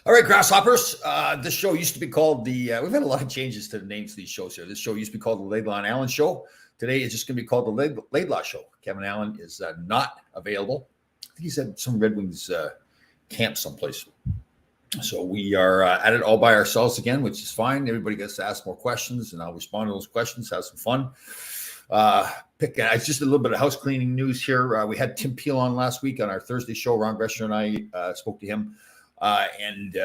All right, Grasshoppers. This show used to be called we've had a lot of changes to the names of these shows here. This show used to be called the Laidlaw and Allen Show. Today it's just going to be called the Laidlaw Show. Kevin Allen is not available. I think he's at some Red Wings camp someplace. So we are at it all by ourselves again, which is fine. Everybody gets to ask more questions, and I'll respond to those questions, have some fun. It's just a little bit of house cleaning news here. We had Tim Peel on last week on our Thursday show. Ron Gresher and I spoke to him. And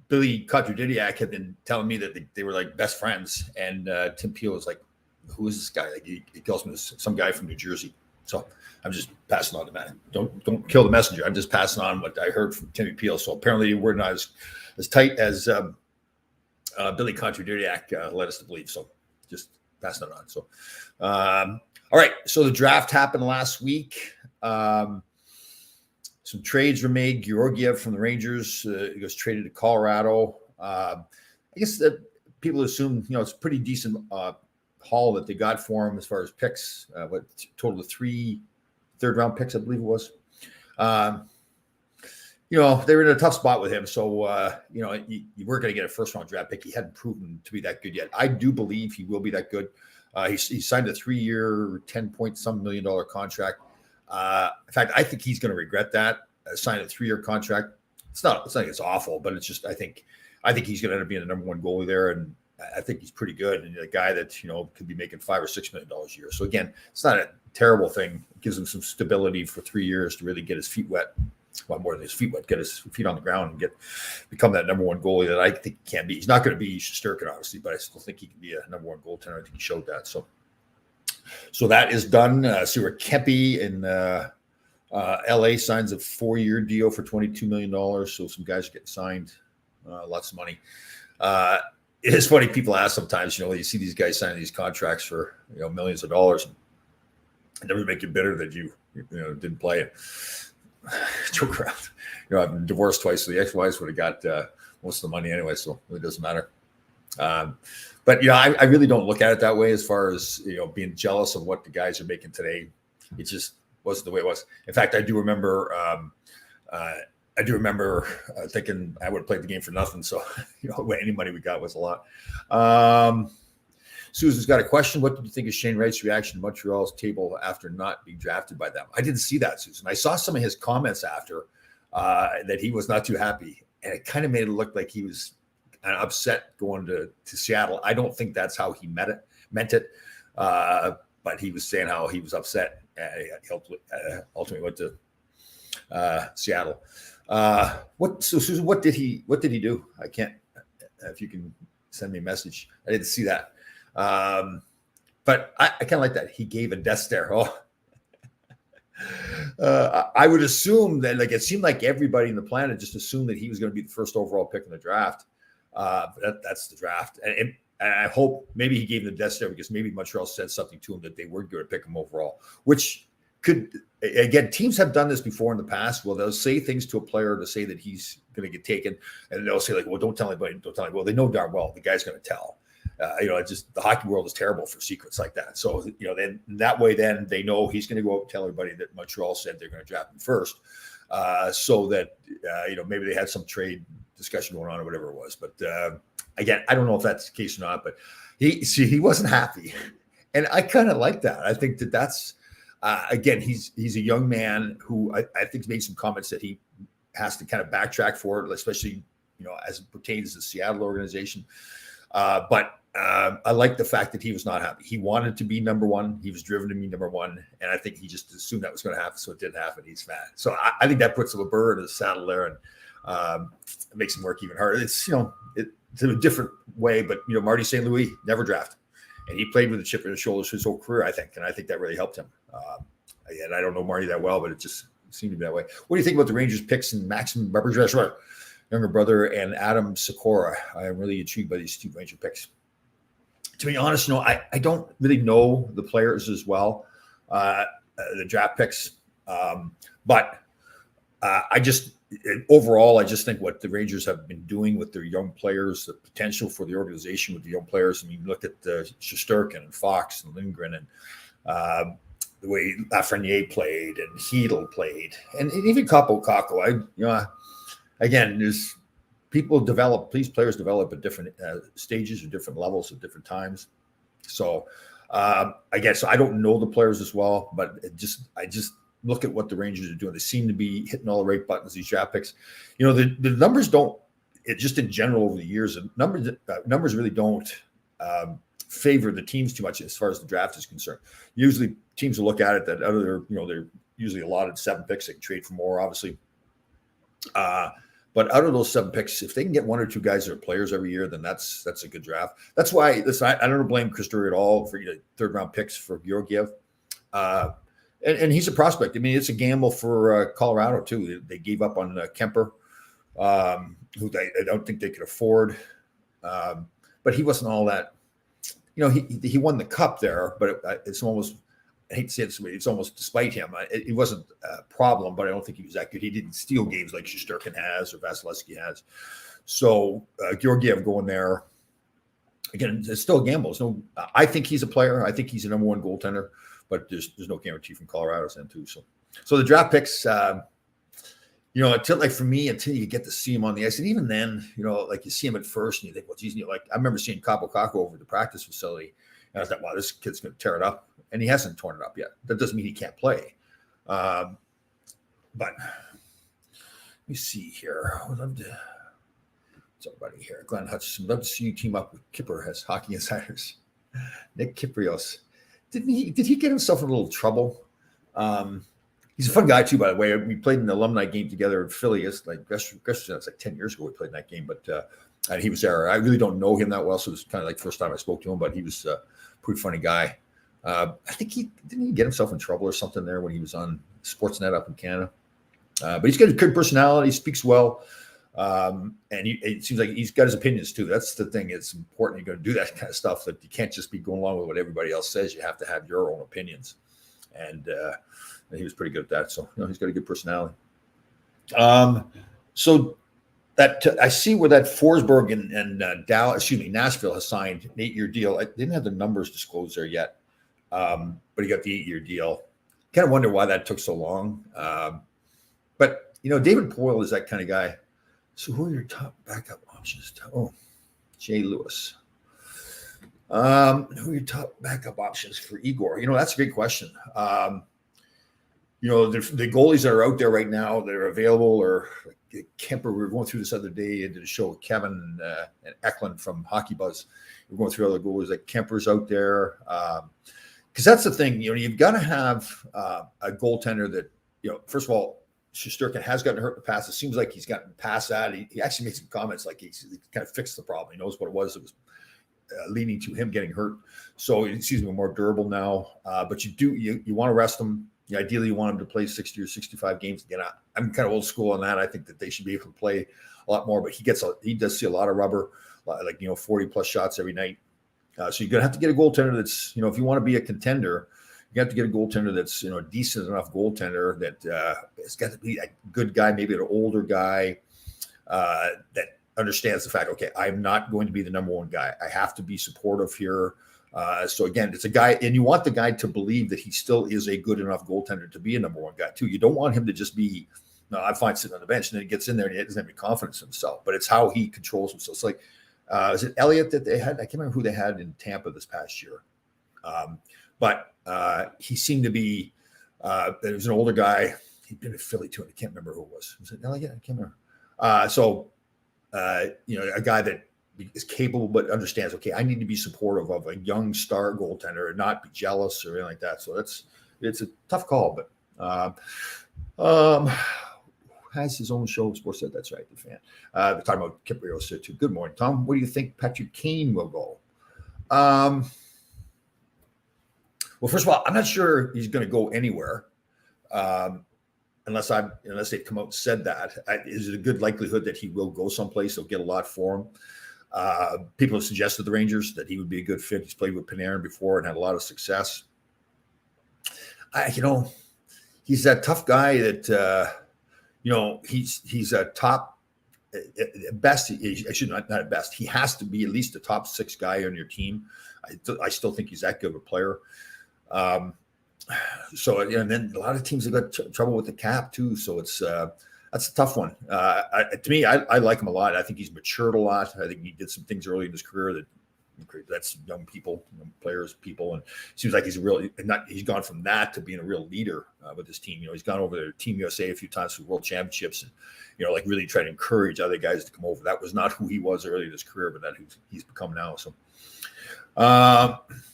Billy Kotrodidiak had been telling me that they were like best friends. And Tim Peel was like, who is this guy? Like he tells me some guy from New Jersey. So I'm just passing on the man. Don't kill the messenger. I'm just passing on what I heard from Timmy Peel. So apparently we're not as tight as Billy Kotrodidiak led us to believe. So just passing it on. So all right. So the draft happened last week. Some trades were made. Georgiev from the Rangers he was traded to Colorado. I guess that people assume it's a pretty decent haul that they got for him as far as picks. What total of 3 third-round picks, I believe it was. They were in a tough spot with him. So you weren't going to get a first-round draft pick. He hadn't proven to be that good yet. I do believe he will be that good. He signed a 3-year, $10-point-some million contract. In fact, I think he's going to regret that. Sign a 3-year contract. It's not like it's awful, but it's just I think he's going to end up being the number one goalie there, and I think he's pretty good and a guy that could be making $5 or $6 million a year. So again, it's not a terrible thing. It gives him some stability for 3 years to really get his feet wet. Well, more than his feet wet, get his feet on the ground and become that number one goalie that I think he can be. He's not going to be Shesterkin, obviously, but I still think he can be a number one goaltender. I think he showed that. So that is done. Stuart Kempe in LA signs a 4-year deal for $22 million. So some guys are getting signed, lots of money. It is funny. People ask sometimes, you see these guys signing these contracts for millions of dollars, and never make you bitter that you didn't play it. Joke around. I've been divorced twice, so the ex-wives would have got most of the money anyway, so it doesn't matter. But I really don't look at it that way as far as being jealous of what the guys are making today. It just wasn't the way it was. In fact, I do remember thinking I would have played the game for nothing. So any money we got was a lot. Susan's got a question. What did you think of Shane Wright's reaction to Montreal's table after not being drafted by them? I didn't see that, Susan. I saw some of his comments after that he was not too happy, and it kind of made it look like he was upset going to Seattle. I don't think that's how he meant it. But he was saying how he was upset. He ultimately went to Seattle. So Susan, what did he do? I can't. If you can send me a message, I didn't see that. But I kind of like that. He gave a death stare. I would assume that it seemed like everybody in the planet just assumed that he was going to be the first overall pick in the draft. That's the draft. And I hope maybe he gave him the death stare because maybe Montreal said something to him that they weren't going to pick him overall, which could, again, teams have done this before in the past. Well, they'll say things to a player to say that he's going to get taken. And they'll say well, don't tell anybody. Don't tell anybody. Well, they know darn well the guy's going to tell. It's just the hockey world is terrible for secrets like that. So, then that way, then they know he's going to go out and tell everybody that Montreal said they're going to draft him first. So that, maybe they had some trade discussion going on or whatever it was. But again, I don't know if that's the case or not, but he wasn't happy. And I kind of like that. I think that's, again, he's a young man who I think made some comments that he has to kind of backtrack for it, especially, as it pertains to the Seattle organization. But I like the fact that he was not happy. He wanted to be number one. He was driven to be number one. And I think he just assumed that was going to happen. So it didn't happen. He's mad. So I think that puts a burr in his saddle there and it makes him work even harder. It's, it's in a different way, but, Marty St. Louis never drafted. And he played with a chip in his shoulders his whole career, I think. And I think that really helped him. And I don't know Marty that well, but it just seemed to be that way. What do you think about the Rangers picks and Maxim Barbergesser, younger brother, and Adam Sikora? I am really intrigued by these two Ranger picks. To be honest, I don't really know the players as well, the draft picks. But I just think what the Rangers have been doing with their young players, the potential for the organization with the young players. I mean, look at Shesterkin and Fox and Lindgren and the way Lafreniere played and Hedl played, and even Capo Caco. again, there's these players develop at different stages or different levels at different times. So I guess I don't know the players as well, but I just look at what the Rangers are doing. They seem to be hitting all the right buttons, these draft picks. The numbers don't, just in general over the years, numbers really don't favor the teams too much as far as the draft is concerned. Usually teams will look at it that out of their, they're usually allotted 7 picks. They can trade for more, obviously. But out of those 7 picks, if they can get 1 or 2 guys that are players every year, then that's a good draft. That's why I don't blame Chris Drury at all for third-round picks for Georgiev. And he's a prospect. I mean, it's a gamble for Colorado, too. They gave up on Kemper, who I don't think they could afford. But he wasn't all that. He won the cup there, but it's almost – I hate to say it this way, it's almost despite him. It wasn't a problem, but I don't think he was that good. He didn't steal games like Shesterkin has or Vasilevsky has. So Georgiev going there, again, it's still a gamble. I think he's a player. I think he's a number 1 goaltender, but there's no guarantee from Colorado's end too. So the draft picks, until you get to see him on the ice, and even then, like you see him at first and you think, well, geez, I remember seeing Kaapo Kakko over the practice facility, and I was like, wow, this kid's going to tear it up. And he hasn't torn it up yet. That doesn't mean he can't play. But let me see here. I would love to. Somebody here, Glenn Hutchison. Love to see you team up with Kipper as Hockey Insiders. Nick Kyprios. Did he get himself in a little trouble? He's a fun guy too, by the way. We played an alumni game together in Philly. It's like that's like 10 years ago we played in that game, but and he was there. I really don't know him that well, so it was kind of like the first time I spoke to him. But he was a pretty funny guy. I think he get himself in trouble or something there when he was on Sportsnet up in Canada. But he's got a good personality, speaks well, and it seems like he's got his opinions too. That's the thing; it's important. You're going to do that kind of stuff. That you can't just be going along with what everybody else says. You have to have your own opinions, and he was pretty good at that. So he's got a good personality. So that I see where that Forsberg and Nashville has signed an 8-year deal. I didn't have the numbers disclosed there yet. But he got the 8-year deal. Kind of wonder why that took so long. But David Poile is that kind of guy. So who are your top backup options? Jay Lewis. Who are your top backup options for Igor? That's a great question. The goalies that are out there right now that are available, or Kemper. We were going through this other day and did a show with Kevin and Eklund from Hockey Buzz. We're going through other goalies like Kemper's out there. Because that's the thing, you've got to have a goaltender that, first of all, Shesterkin has gotten hurt in the past. It seems like he's gotten past that. He actually made some comments like he kind of fixed the problem. He knows what it was. It was leading to him getting hurt. So he seems to be more durable now. But you want to rest him. Ideally, you want him to play 60 or 65 games. Again, I'm kind of old school on that. I think that they should be able to play a lot more. But he does see a lot of rubber, like 40 plus shots every night. So you're going to have to get a goaltender that's, if you want to be a contender, you have to get a goaltender that's, a decent enough goaltender that it's got to be a good guy, maybe an older guy that understands the fact, okay, I'm not going to be the number 1 guy. I have to be supportive here. So again, it's a guy, and you want the guy to believe that he still is a good enough goaltender to be a number 1 guy too. You don't want him to just be, I'm fine sitting on the bench, and then he gets in there and he doesn't have any confidence in himself, but it's how he controls himself. It's like, is it Elliott that they had? I can't remember who they had in Tampa this past year. But he seemed to be, there was an older guy. He'd been at Philly too, and I can't remember who it was. Was it Elliott? I can't remember. A guy that is capable but understands, okay, I need to be supportive of a young star goaltender and not be jealous or anything like that. So it's a tough call, but has his own show. Sports said that's right. The fan. They're talking about Kyprios too. Good morning, Tom. Where do you think Patrick Kane will go? Well, first of all, I'm not sure he's going to go anywhere, unless they come out and said that. Is it a good likelihood that he will go someplace? They'll get a lot for him. People have suggested the Rangers that he would be a good fit. He's played with Panarin before and had a lot of success. He's that tough guy that. He's a top at best. I should not at best. He has to be at least a top 6 guy on your team. I still think he's that good of a player. So and then a lot of teams have got trouble with the cap too. So it's That's a tough one. To me, I like him a lot. I think he's matured a lot. I think he did some things early in his career that's young people, players, people, and it seems like he's gone from that to being a real leader with his team. He's gone over to Team USA a few times for World Championships, and like really try to encourage other guys to come over. That was not who he was early in his career, but that he's become now. So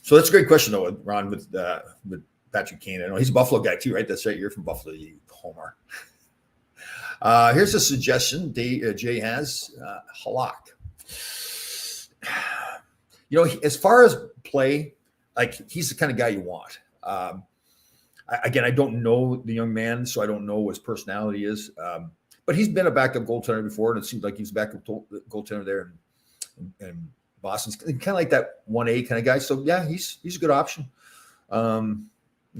that's a great question though, Ron, with Patrick Kane. I know he's a Buffalo guy too, right? That's right. You're from Buffalo, you homer. Here's a suggestion Jay has, Halak. As far as play, like he's the kind of guy you want. I don't know the young man, so I don't know what his personality is. But he's been a backup goaltender before, and it seems like he's a backup goaltender there in Boston's kind of like that 1A kind of guy. So yeah, he's a good option.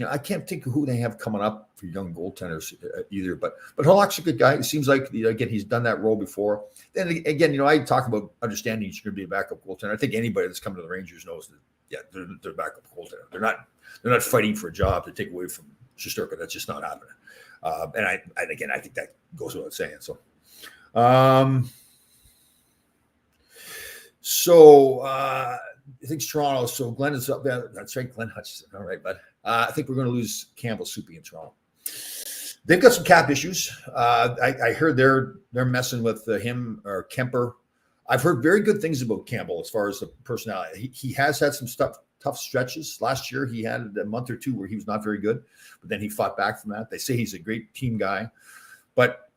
I can't think of who they have coming up for young goaltenders either, but Halak's a good guy. It seems like again he's done that role before. Then again, I talk about understanding you're going to be a backup goaltender. I think anybody that's coming to the Rangers knows that. Yeah, they're backup goaltender. They're not fighting for a job to take away from Shesterkin. That's just not happening. And I think that goes without saying. So, I think Toronto. So Glenn is up there. That's right, Glenn Hutchison. All right, but I think we're going to lose Campbell Soupy in Toronto. They've got some cap issues. I heard they're messing with him or Kemper. I've heard very good things about Campbell as far as the personality. He has had some tough stretches. Last year, he had a month or two where he was not very good, but then he fought back from that. They say he's a great team guy. But,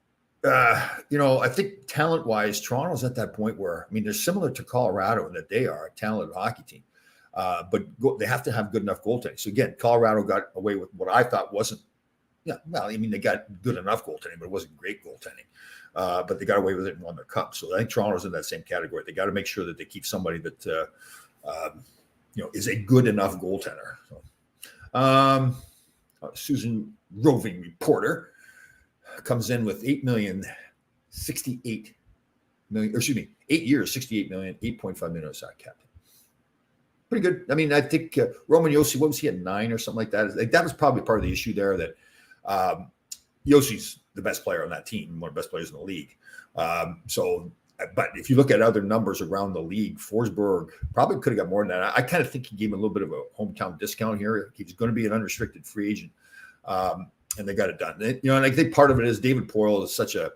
I think talent-wise, Toronto's at that point where, they're similar to Colorado in that they are a talented hockey team. But they have to have good enough goaltending. So, again, Colorado got away with what I thought wasn't, they got good enough goaltending, but it wasn't great goaltending. But they got away with it and won their cup. So I think Toronto's in that same category. They got to make sure that they keep somebody that, is a good enough goaltender. So, Susan Roving Reporter comes in with 8 years, 68 million, 8.5 million on side captain. Pretty good. I think Roman Josi, what was he at 9 or something like that? That was probably part of the issue there that Josi's the best player on that team, one of the best players in the league. But if you look at other numbers around the league, Forsberg probably could have got more than that. I kind of think he gave him a little bit of a hometown discount here. He's going to be an unrestricted free agent, and they got it done. And I think part of it is David Poile is such a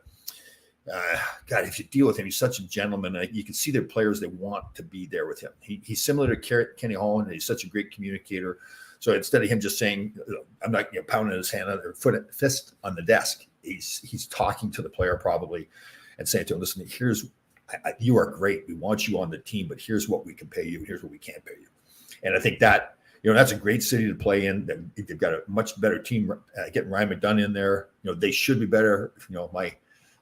God. If you deal with him, he's such a gentleman. You can see their players; they want to be there with him. He's similar to Kenny Holland. He's such a great communicator. So instead of him just saying, "I'm not pounding his hand on their fist on the desk," he's talking to the player probably and saying to him, "Listen, you are great. We want you on the team, but here's what we can pay you. Here's what we can't pay you." And I think that that's a great city to play in. They've got a much better team. Getting Ryan McDonough in there, they should be better.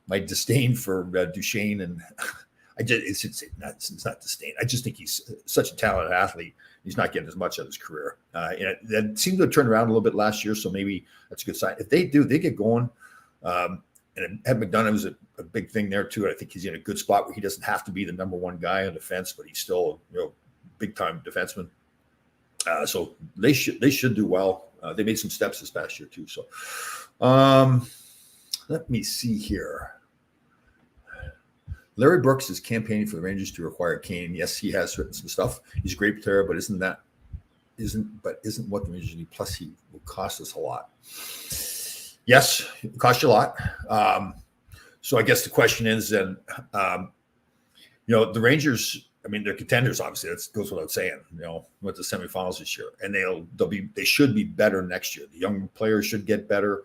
My disdain for Duchesne and it's not disdain. I just think he's such a talented athlete. He's not getting as much of his career. That seemed to have turned around a little bit last year, so maybe that's a good sign. If they get going, and Ed McDonough was a big thing there too. I think he's in a good spot where he doesn't have to be the number one guy on defense, but he's still big time defenseman. So they should do well. They made some steps this past year too. So let me see here. Larry Brooks is campaigning for the Rangers to acquire Kane. Yes, he has written some stuff. He's a great player, but isn't what the Rangers need. Plus, he will cost us a lot. Yes, it will cost you a lot. So I guess the question is, then, the Rangers. They're contenders. Obviously, that goes without saying. Went to semifinals this year, and they should be better next year. The young players should get better.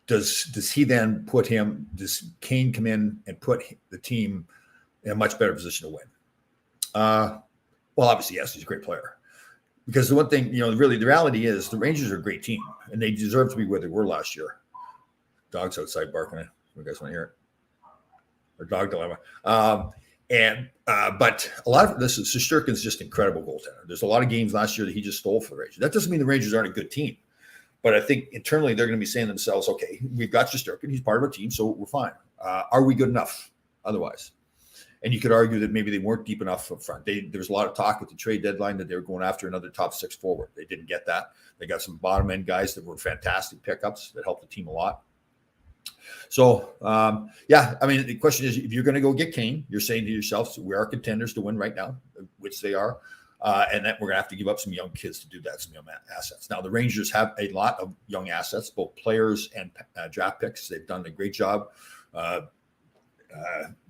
Does he then does Kane come in and put the team in a much better position to win? Well, obviously, yes, he's a great player. Because the one thing, really the reality is the Rangers are a great team and they deserve to be where they were last year. Dogs outside barking. You guys want to hear it? Or dog dilemma. But a lot of this is Shesterkin's just incredible goaltender. There's a lot of games last year that he just stole for the Rangers. That doesn't mean the Rangers aren't a good team. But I think internally they're going to be saying to themselves, okay, we've got Shesterkin. He's part of our team, so we're fine. Are we good enough otherwise? And you could argue that maybe they weren't deep enough up front. There was a lot of talk at the trade deadline that they were going after another top 6 forward. They didn't get that. They got some bottom end guys that were fantastic pickups that helped the team a lot. So, yeah, I mean, the question is, if you're going to go get Kane, you're saying to yourself, so we are contenders to win right now, which they are. And that we're going to have to give up some young kids to do that, some young assets. Now, the Rangers have a lot of young assets, both players and draft picks. They've done a great job.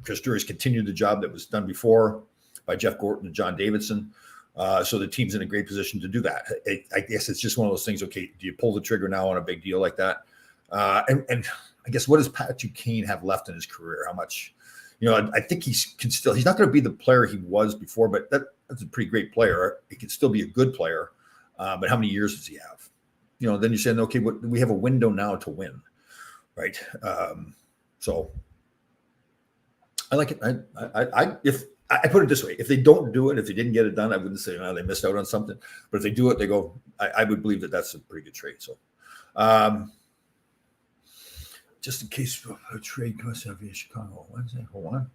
Chris Drury's continued the job that was done before by Jeff Gorton and John Davidson. So the team's in a great position to do that. I guess it's just one of those things. Okay, do you pull the trigger now on a big deal like that? And I guess, what does Patrick Kane have left in his career? How much? I think he's not going to be the player he was before, but that's a pretty great player. He can still be a good player. But how many years does he have? Then you're saying, okay, we have a window now to win, right? So I like it. If I put it this way, if they don't do it, if they didn't get it done, I wouldn't say they missed out on something. But if they do it, they go. I would believe that that's a pretty good trade. So, just in case a trade goes out via Chicago Wednesday. Hold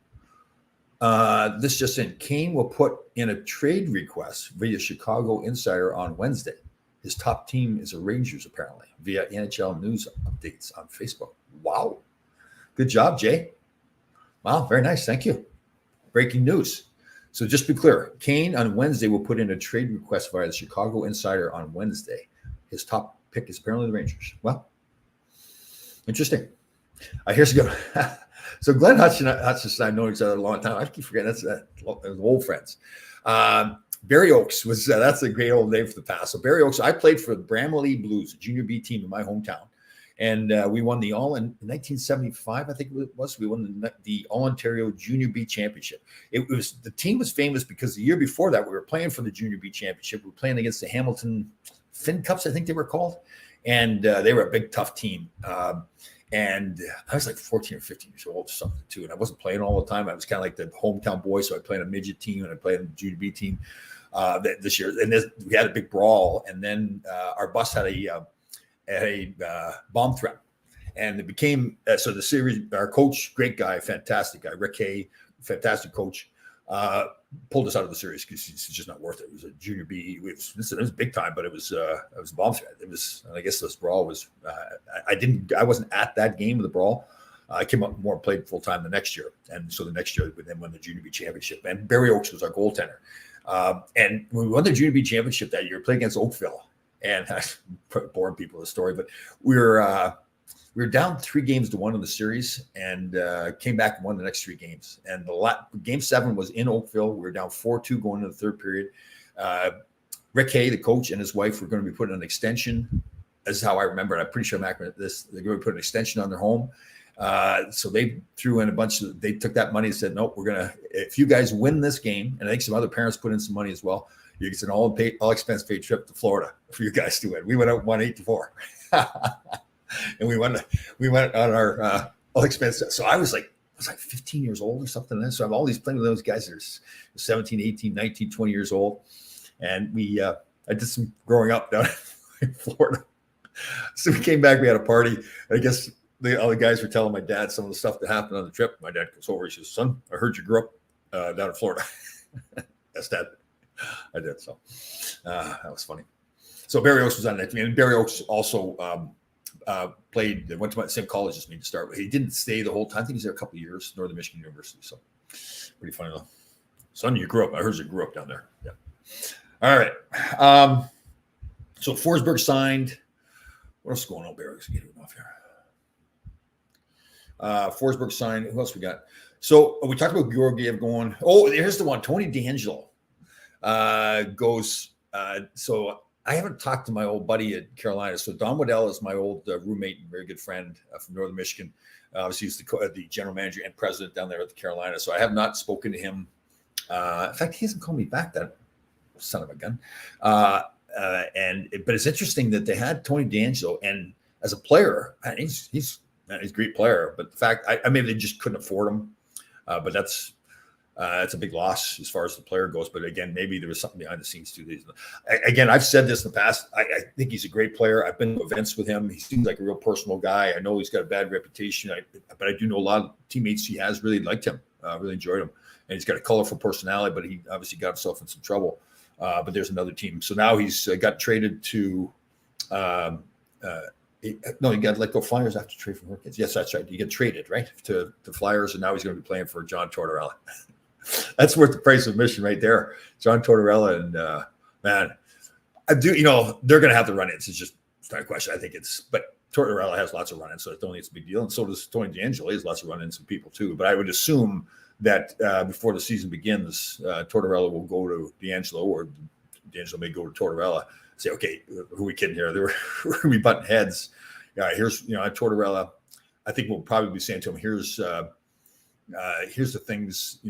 on. This just in: Kane will put in a trade request via Chicago Insider on Wednesday. His top team is the Rangers, apparently, via NHL News updates on Facebook. Wow, good job, Jay. Wow, very nice. Thank you. Breaking news. So just to be clear, Kane on Wednesday will put in a trade request via the Chicago Insider on Wednesday. His top pick is apparently the Rangers. Well, interesting. Here's a good one. So Glenn Hutchinson and I know each other a long time. I keep forgetting that's old friends. Barry Oakes was that's a great old name for the past. So Barry Oakes, I played for the Bramley Blues, a junior B team in my hometown. And we won the in 1975, I think it was. We won the All Ontario Junior B Championship. The team was famous because the year before that we were playing for the Junior B Championship. We were playing against the Hamilton Finn Cups, I think they were called, and they were a big, tough team. And I was like 14 or 15 years old or something too, and I wasn't playing all the time. I was kind of like the hometown boy, so I played on a midget team and I played on the Junior B team this year. And we had a big brawl, and then our bus had a bomb threat, and it became so the series. Our coach, great guy, fantastic guy, Rick Hay, fantastic coach, pulled us out of the series because it's just not worth it. It was a junior B. It was big time, but it was a bomb threat. It was, I guess this brawl was. I wasn't at that game of the brawl. I came up more and played full time the next year, and so the next year we then won the Junior B championship. And Barry Oakes was our goaltender. And when we won the Junior B championship that year, we played against Oakville. And I boring people with the story, but we were down 3-1 in the series, and came back and won the next 3 games. And game 7 was in Oakville. We were down 4-2 going into the third period. Rick Hay, the coach, and his wife were going to be putting an extension. This is how I remember it. I'm pretty sure they're going to put an extension on their home. So they threw in they took that money and said, nope, if you guys win this game, and I think some other parents put in some money as well, you get an all expense paid trip to Florida for you guys to win. We went out 1-8-4, and we went on our all expense. So I was like 15 years old or something. And so I'm always playing with those guys that are 17, 18, 19, 20 years old. And I did some growing up down in Florida. So we came back, we had a party. I guess all the guys were telling my dad some of the stuff that happened on the trip. My dad comes over, he says, son, I heard you grew up down in Florida. Yes, Dad. I did. So that was funny. So Barry Oakes was on that team. And Barry Oakes also went to the same college as me to start with. He didn't stay the whole time. I think he was there a couple of years, Northern Michigan University. So pretty funny though. Son, I heard you grew up down there. Yeah. All right. So Forsberg signed. What else is going on, Barry? Let's get him off here. Forsberg signed. Who else we got? So we talked about Georgiev going. Oh, here's the one. Tony DeAngelo goes. So I haven't talked to my old buddy at Carolina. So Don Waddell is my old roommate and very good friend from Northern Michigan. Obviously, he's the general manager and president down there at the Carolina. So I have not spoken to him. In fact, he hasn't called me back. That son of a gun. But it's interesting that they had Tony DeAngelo, and as a player, he's a great player. But the fact, maybe they just couldn't afford him. But that's a big loss as far as the player goes. But again, maybe there was something behind the scenes too. Again, I've said this in the past. I think he's a great player. I've been to events with him. He seems like a real personal guy. I know he's got a bad reputation, but I do know a lot of teammates he has really liked him Really enjoyed him, and he's got a colorful personality, but he obviously got himself in some trouble. But there's another team. So now he's got traded to. No, he got let go Flyers after trade from Hurricanes. Yes, that's right. You get traded, right, to Flyers, and now he's going to be playing for John Tortorella. That's worth the price of admission right there. John Tortorella, and man, I do. They're going to have the run-ins. It's not a question. I think but Tortorella has lots of run-ins, so I don't think it's a big deal. And so does Tony DeAngelo. He has lots of run-ins with people too. But I would assume that before the season begins, Tortorella will go to DeAngelo, or DeAngelo may go to Tortorella. Say, okay, who are we kidding here? We're we butting heads. Here's Tortorella. I think we'll probably be saying to him, here's the things.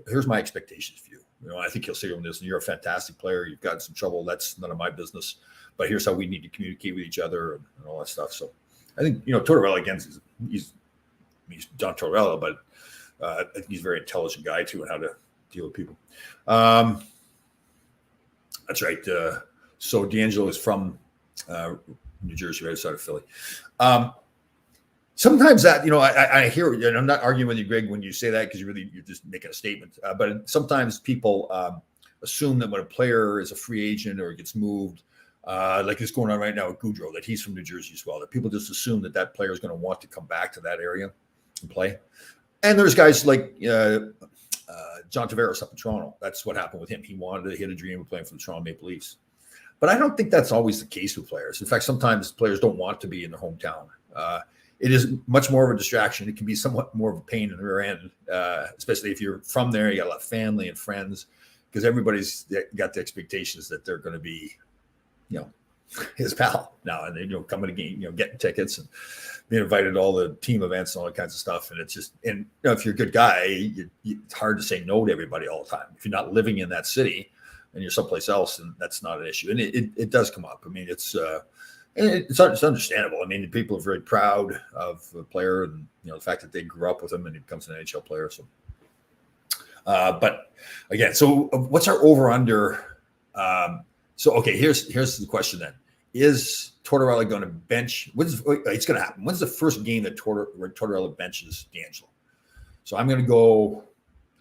Here's my expectations for you. I think he'll say to him, "Listen, you're a fantastic player. You've got some trouble. That's none of my business. But here's how we need to communicate with each other and all that stuff." So I think Tortorella again, he's John Tortorella, but I think he's a very intelligent guy too, and how to deal with people. That's right. So DeAngelo is from New Jersey, right outside of Philly. Sometimes that, I hear, and I'm not arguing with you, Greg, when you say that, because you're just making a statement. But sometimes people assume that when a player is a free agent or gets moved, like it's going on right now with Goudreau, that he's from New Jersey as well, that people just assume that player is going to want to come back to that area and play. And there's guys like John Tavares up in Toronto. That's what happened with him. He wanted to hit a dream of playing for the Toronto Maple Leafs. But I don't think that's always the case with players. In fact, sometimes players don't want to be in their hometown. It is much more of a distraction. It can be somewhat more of a pain in the rear end, especially if you're from there. You got a lot of family and friends, because everybody's got the expectations that they're going to be, his pal now, and then coming to game, getting tickets and being invited to all the team events and all that kinds of stuff. And it's just, and if you're a good guy, it's hard to say no to everybody all the time. If you're not living in that city and you're someplace else, and that's not an issue. And it does come up. I mean, it's understandable. I mean, people are very proud of the player, and the fact that they grew up with him and he becomes an NHL player. So, but again, so what's our over under? So okay, here's the question then: is Tortorella going to bench? It's going to happen. When's the first game that Tortorella benches DeAngelo? So I'm going to go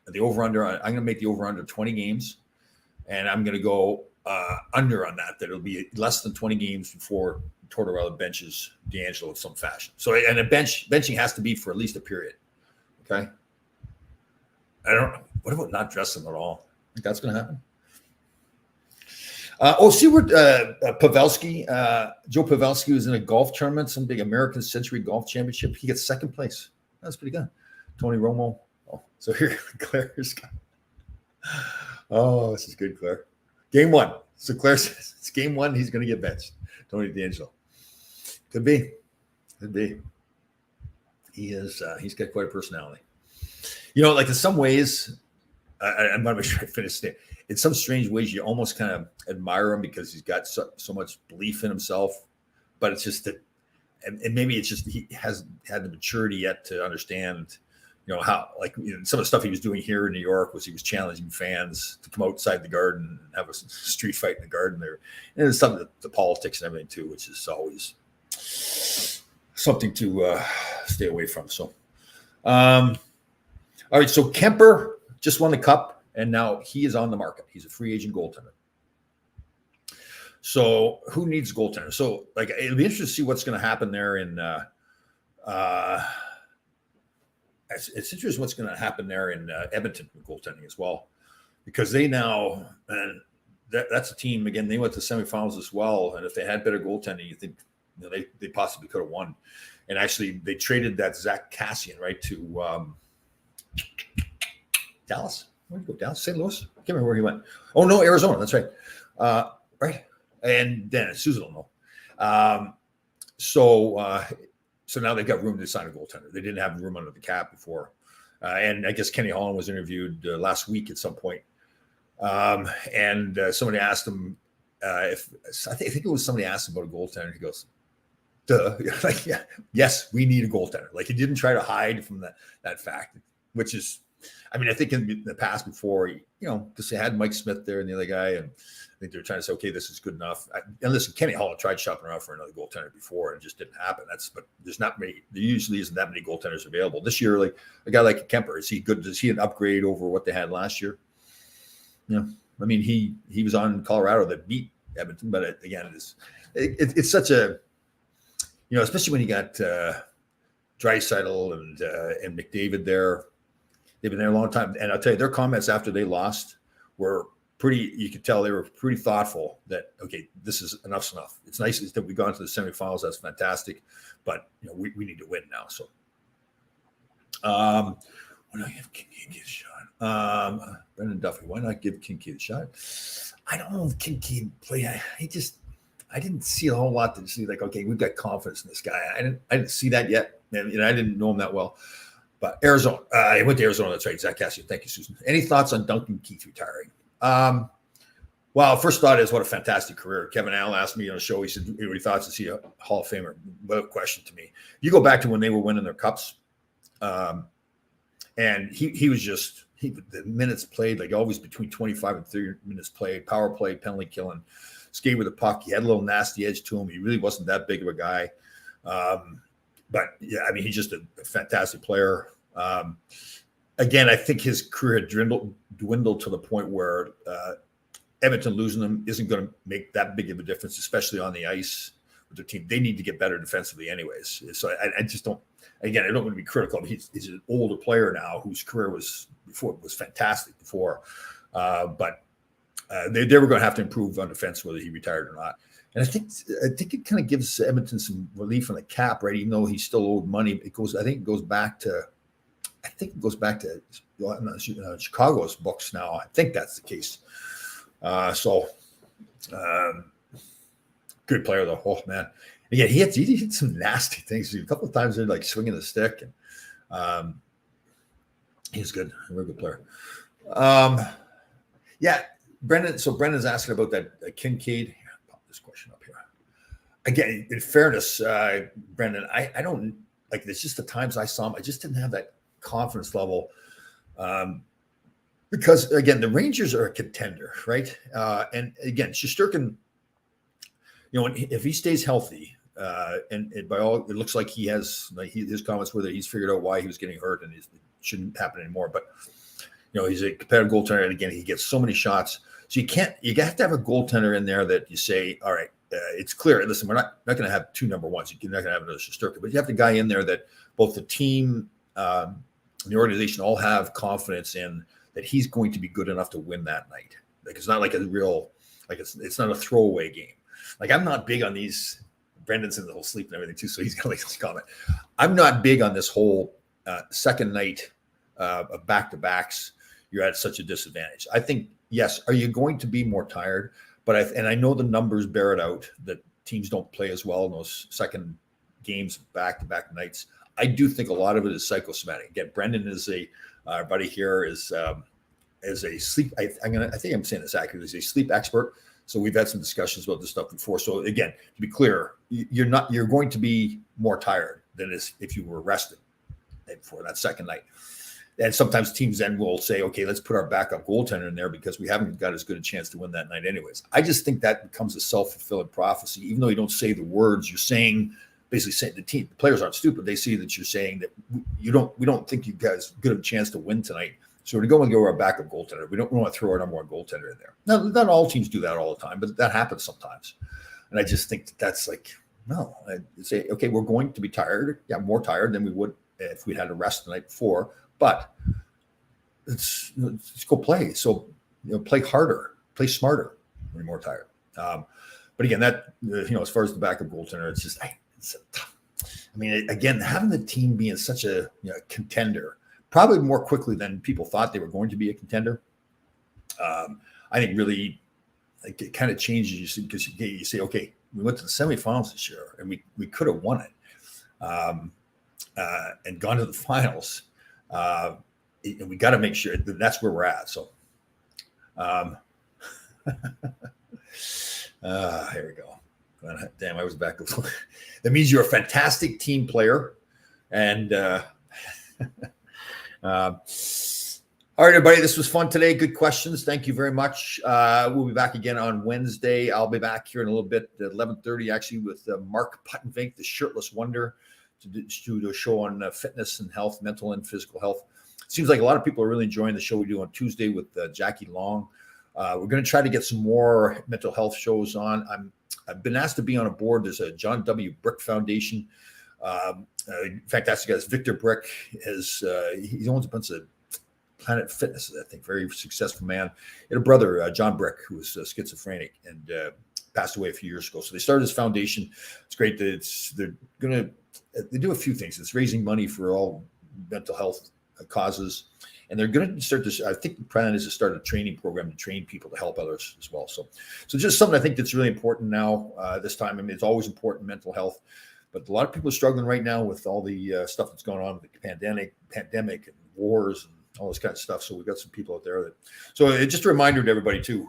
the over under. I'm going to make the over under 20 games. And I'm going to go under on that it'll be less than 20 games before Tortorella benches DeAngelo in some fashion. So, and benching has to be for at least a period. Okay. I don't know. What about not dressing at all? Think that's going to happen? See where Pavelski, Joe Pavelski was in a golf tournament, some big American Century Golf Championship. He gets second place. That's pretty good. Tony Romo. Oh, so here, Claire's got. Oh, this is good, Claire. Game one. So Claire says it's game one. He's going to get benched. Tony DeAngelo. Could be. He is. He's got quite a personality. Like in some ways, I'm not sure I finished it. In some strange ways, you almost kind of admire him because he's got so much belief in himself. But it's just that, and maybe it's just he hasn't had the maturity yet to understand. How some of the stuff he was doing here in New York was he was challenging fans to come outside the garden and have a street fight in the garden there. And there's some of the politics and everything too, which is always something to stay away from. So, all right. So Kemper just won the cup and now he is on the market. He's a free agent goaltender. So who needs goaltender? So it'll be interesting to see what's going to happen there in, it's interesting what's going to happen there in Edmonton with goaltending as well, because they now, and that's a team, again, they went to semifinals as well. And if they had better goaltending, you think they possibly could have won. And actually they traded that Zach Kassian, right, to Dallas. Where'd he go? Dallas? St. Louis? I can't remember where he went. Oh, no, Arizona. That's right. Right. And then Susan will know. So now they've got room to sign a goaltender. They didn't have room under the cap before. And I guess Kenny Holland was interviewed last week at some point. And somebody asked him I think it was somebody asked him about a goaltender. He goes, duh. Yeah, yes, we need a goaltender. He didn't try to hide from that fact, which is, I mean, I think in the past before, because they had Mike Smith there and the other guy, and think they're trying to say, okay, this is good enough. And listen, Kenny Hall tried shopping around for another goaltender before, and it just didn't happen. But there's not many. There usually isn't that many goaltenders available this year. Like a guy like Kemper, is he good? Is he an upgrade over what they had last year? Yeah, I mean, he was on Colorado that beat Edmonton, but again, it's such a, especially when you got Draisaitl and McDavid there. They've been there a long time, and I'll tell you, their comments after they lost were pretty. You could tell they were pretty thoughtful. That okay, this is enough's enough. It's nice that we got into the semifinals. That's fantastic, but we need to win now. So, why not give Kincaid a shot? Brendan Duffy, why not give Kincaid a shot? I don't know if Kincaid play. I didn't see a whole lot to see. Like, okay, we've got confidence in this guy. I didn't see that yet, and I didn't know him that well. But Arizona, I went to Arizona. That's right, Zach Cassidy. Thank you, Susan. Any thoughts on Duncan Keith retiring? Well, first thought is what a fantastic career. Kevin Allen asked me on a show. He said, "What he thought to see a Hall of Famer?" What a question to me. You go back to when they were winning their cups, and he was just the minutes played, like always between 25 and 30 minutes played, power play, penalty killing, skate with the puck. He had a little nasty edge to him. He really wasn't that big of a guy. But yeah, I mean, he's just a fantastic player. Again, I think his career had dwindled to the point where Edmonton losing him isn't going to make that big of a difference, especially on the ice with their team. They need to get better defensively anyways. So I just don't, again, I don't want to be critical. He's an older player now whose career was fantastic before. But they were going to have to improve on defense, whether he retired or not. And I think it kind of gives Edmonton some relief on the cap, right? Even though he's still owed money, it goes back to Chicago's books now. I think that's the case. Good player though. Oh man, again, he hit some nasty things. A couple of times they're like swinging the stick, and he's good, a very good player. Yeah, Brendan. So Brendan's asking about that Kincaid. This question up here again. In fairness, Brendan, I don't like this. Just the times I saw him, I just didn't have that confidence level, because again, the Rangers are a contender, right? And again, Shesterkin, if he stays healthy, and by all it looks like he has, like his comments were that he's figured out why he was getting hurt and it shouldn't happen anymore. But he's a competitive goaltender, and again, he gets so many shots. So you have to have a goaltender in there that you say, all right, it's clear. Listen, we're not going to have two number ones. You're not going to have another Shesterkin, but you have the guy in there that both the team, the organization all have confidence in that he's going to be good enough to win that night. Like it's not like a real, like it's not a throwaway game. Like I'm not big on these. Brendan's in the whole sleep and everything too, so he's going to like this comment. I'm not big on this whole second night of back-to-backs. You're at such a disadvantage. I think, yes, are you going to be more tired? But I know the numbers bear it out that teams don't play as well in those second games back-to-back nights. I do think a lot of it is psychosomatic. Again, Brendan is our buddy here is a sleep. I think I'm saying this accurately. He's a sleep expert. So we've had some discussions about this stuff before. So again, to be clear, you're going to be more tired than if you were rested for that second night. And sometimes teams then will say, okay, let's put our backup goaltender in there because we haven't got as good a chance to win that night anyways. I just think that becomes a self-fulfilling prophecy. Even though you don't say the words, you're saying, basically saying the players aren't stupid. They see that you're saying that we don't think you guys good of a chance to win tonight. So we're going to go with our backup goaltender. We don't want to throw our number one goaltender in there. Now, not all teams do that all the time, but that happens sometimes. And I just think that's like, no, I'd say, okay, we're going to be tired. Yeah, more tired than we would if we had a rest the night before. But let's go play. So, play harder, play smarter when you're more tired. But again, that, as far as the backup goaltender, it's just, it's tough. I mean, again, having the team being such a contender, probably more quickly than people thought they were going to be a contender. I think really, like, it kind of changes you because you say, okay, we went to the semifinals this year and we could have won it and gone to the finals. And we got to make sure that that's where we're at. So, here we go. Damn, I was back. That means you're a fantastic team player. And all All right, everybody. This was fun today. Good questions. Thank you very much. We'll be back again on Wednesday. I'll be back here in a little bit at 11:30, actually, with Mark Puttenvink, the Shirtless Wonder, to do a show on fitness and health, mental and physical health. It seems like a lot of people are really enjoying the show we do on Tuesday with Jackie Long. We're going to try to get some more mental health shows on. I've been asked to be on a board. There's a John W. Brick Foundation. In fact, that's the guy. Victor Brick. He owns a bunch of Planet Fitness, I think, very successful man. He had a brother, John Brick, who was schizophrenic and passed away a few years ago. So they started this foundation. It's great that they do a few things. It's raising money for all mental health causes. And they're going to start this. I think the plan is to start a training program to train people to help others as well. So just something I think that's really important now, this time. I mean, it's always important, mental health. But a lot of people are struggling right now with all the stuff that's going on with the pandemic and wars and all this kind of stuff. So we've got some people out there just a reminder to everybody too.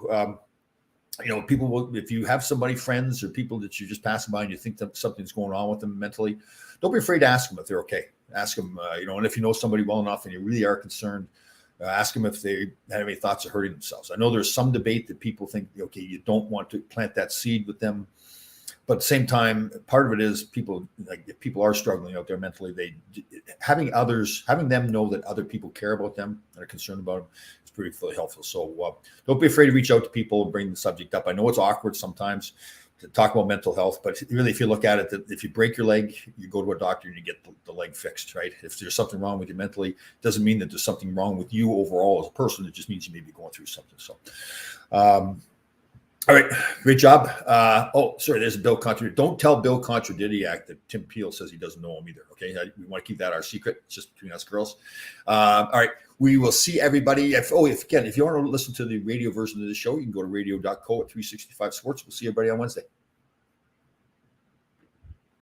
People will, if you have somebody, friends or people that you're just passing by and you think that something's going on with them mentally, don't be afraid to ask them if they're okay. Ask them, and if you know somebody well enough and you really are concerned, ask them if they have any thoughts of hurting themselves. I know there's some debate that people think, okay, you don't want to plant that seed with them. But at the same time, part of it is people, like if people are struggling out there mentally, having them know that other people care about them and are concerned about them is pretty helpful. So don't be afraid to reach out to people and bring the subject up. I know it's awkward sometimes to talk about mental health, but really, if you look at it, that if you break your leg, you go to a doctor and you get the leg fixed, right? If there's something wrong with you mentally, it doesn't mean that there's something wrong with you overall as a person. It just means you may be going through something. So, all right, great job. There's a Bill Contradidiac. Don't tell Bill Contradidiac that Tim Peel says he doesn't know him either. Okay, we want to keep that our secret. It's just between us girls. All right, we will see everybody. If you want to listen to the radio version of the show, you can go to radio.co at 365 Sports. We'll see everybody on Wednesday.